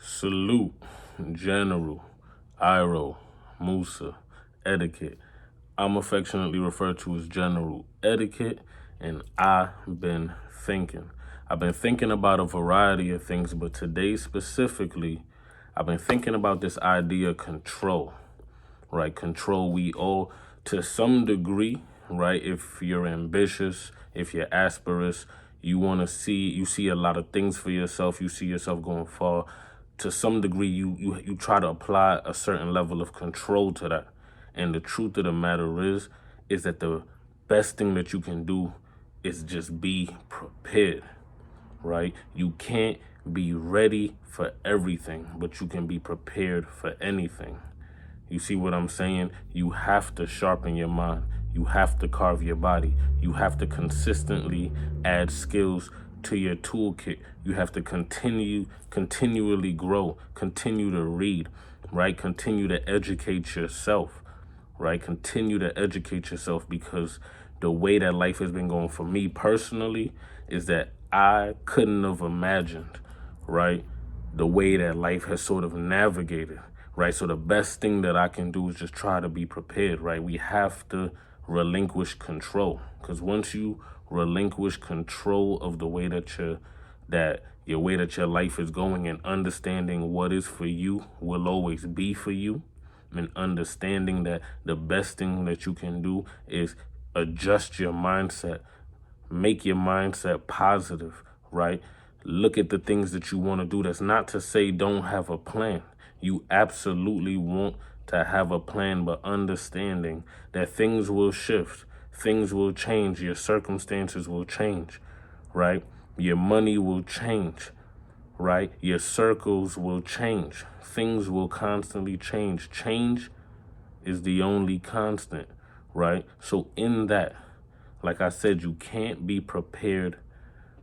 Salute, General, Iro, Musa, Etiquette. I'm affectionately referred to as General Etiquette, and I've been thinking. I've been thinking about a variety of things, but today specifically, I've been thinking about this idea of control, right? Control, we all, to some degree, right? If you're ambitious, if you're aspirous, you see a lot of things for yourself, you see yourself going far. To some degree, you try to apply a certain level of control to that. And the truth of the matter is that the best thing that you can do is just be prepared, right? You can't be ready for everything, but you can be prepared for anything. You see what I'm saying? You have to sharpen your mind. You have to carve your body. You have to consistently add skills to your toolkit. You have to continually grow, continue to read, right? Continue to educate yourself, right? Continue to educate yourself, because the way that life has been going for me personally is that I couldn't have imagined, right, the way that life has sort of navigated, right? So the best thing that I can do is just try to be prepared, right? We have to relinquish control, because once you relinquish control of the way that your life is going, and understanding what is for you will always be for you, and understanding that the best thing that you can do is adjust your mindset, make your mindset positive, right? Look at the things that you want to do. That's not to say don't have a plan. You absolutely want to have a plan, but understanding that things will shift, things will change, your circumstances will change, right? Your money will change, right? Your circles will change. Things will constantly change. Change is the only constant, right? So in that, like I said, you can't be prepared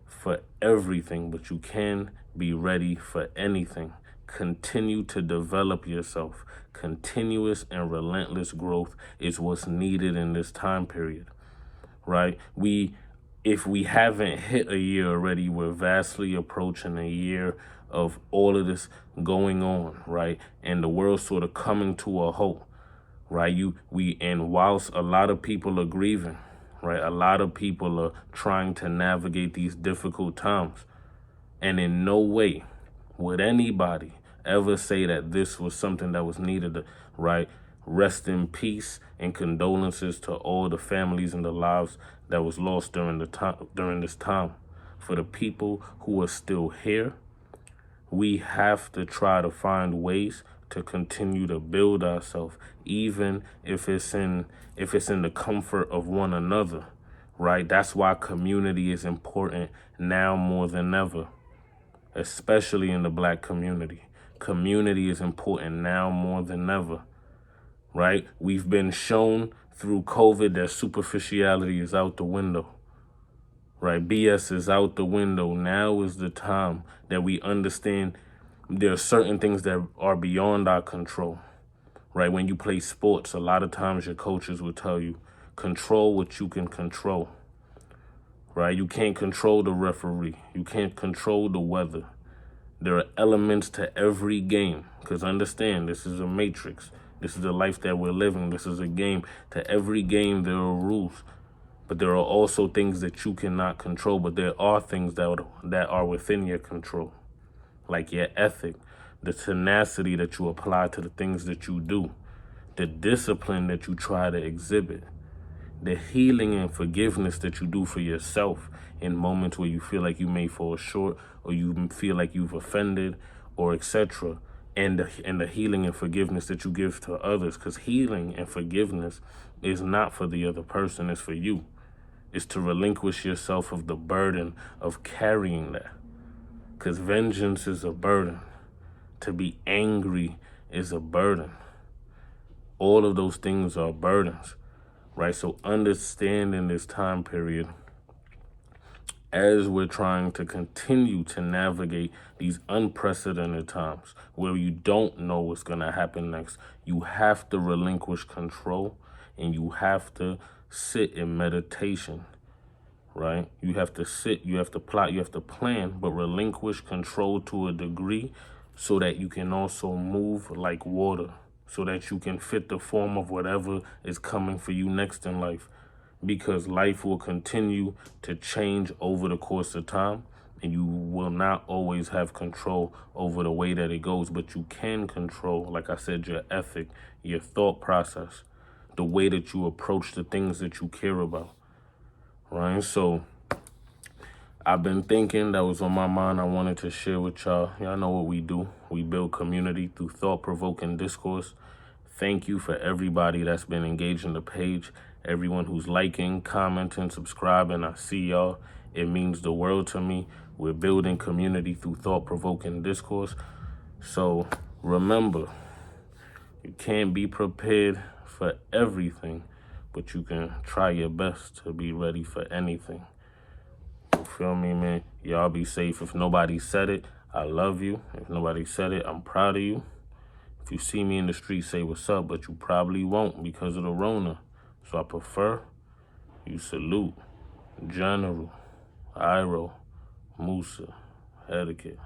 for everything, but you can be ready for anything. Continue to develop yourself. Continuous and relentless growth is what's needed in this time period, right? If we haven't hit a year already, we're vastly approaching a year of all of this going on, right? And the world sort of coming to a halt, right? And whilst a lot of people are grieving, right? A lot of people are trying to navigate these difficult times. And in no way would anybody ever say that this was something that was needed, right? Rest in peace and condolences to all the families and the lives that was lost during this time. For the people who are still here, we have to try to find ways to continue to build ourselves, even if it's in the comfort of one another, right? That's why community is important now more than ever, especially in the Black community. Community is important now more than ever, right? We've been shown through COVID that superficiality is out the window, right? BS is out the window. Now is the time that we understand there are certain things that are beyond our control, right? When you play sports, a lot of times your coaches will tell you, control what you can control, right? You can't control the referee. You can't control the weather. There are elements to every game, because understand, this is a matrix. This is the life that we're living. This is a game. To every game, there are rules. But there are also things that you cannot control, but there are things that are within your control, like your ethic, the tenacity that you apply to the things that you do, the discipline that you try to exhibit, the healing and forgiveness that you do for yourself in moments where you feel like you may fall short, or you feel like you've offended, or etc. And the healing and forgiveness that you give to others, because healing and forgiveness is not for the other person, it's for you. It's to relinquish yourself of the burden of carrying that. Because vengeance is a burden. To be angry is a burden. All of those things are burdens, right? So understand in this time period, as we're trying to continue to navigate these unprecedented times where you don't know what's going to happen next, you have to relinquish control, and you have to sit in meditation, right? You have to sit, you have to plot, you have to plan, but relinquish control to a degree so that you can also move like water, so that you can fit the form of whatever is coming for you next in life. Because life will continue to change over the course of time, and you will not always have control over the way that it goes, but you can control, like I said, your ethic, your thought process, the way that you approach the things that you care about, right? So I've been thinking, that was on my mind. I wanted to share with y'all. Y'all know what we do. We build community through thought-provoking discourse. Thank you for everybody that's been engaging the page, everyone who's liking, commenting, subscribing. I see y'all. It means the world to me. We're building community through thought-provoking discourse. So remember, you can't be prepared for everything, but you can try your best to be ready for anything. You feel me, man? Y'all be safe. If nobody said it, I love you. If nobody said it, I'm proud of you. If you see me in the street, say what's up, but you probably won't because of the Rona. So I prefer you salute General, Iro, Musa, Etiquette.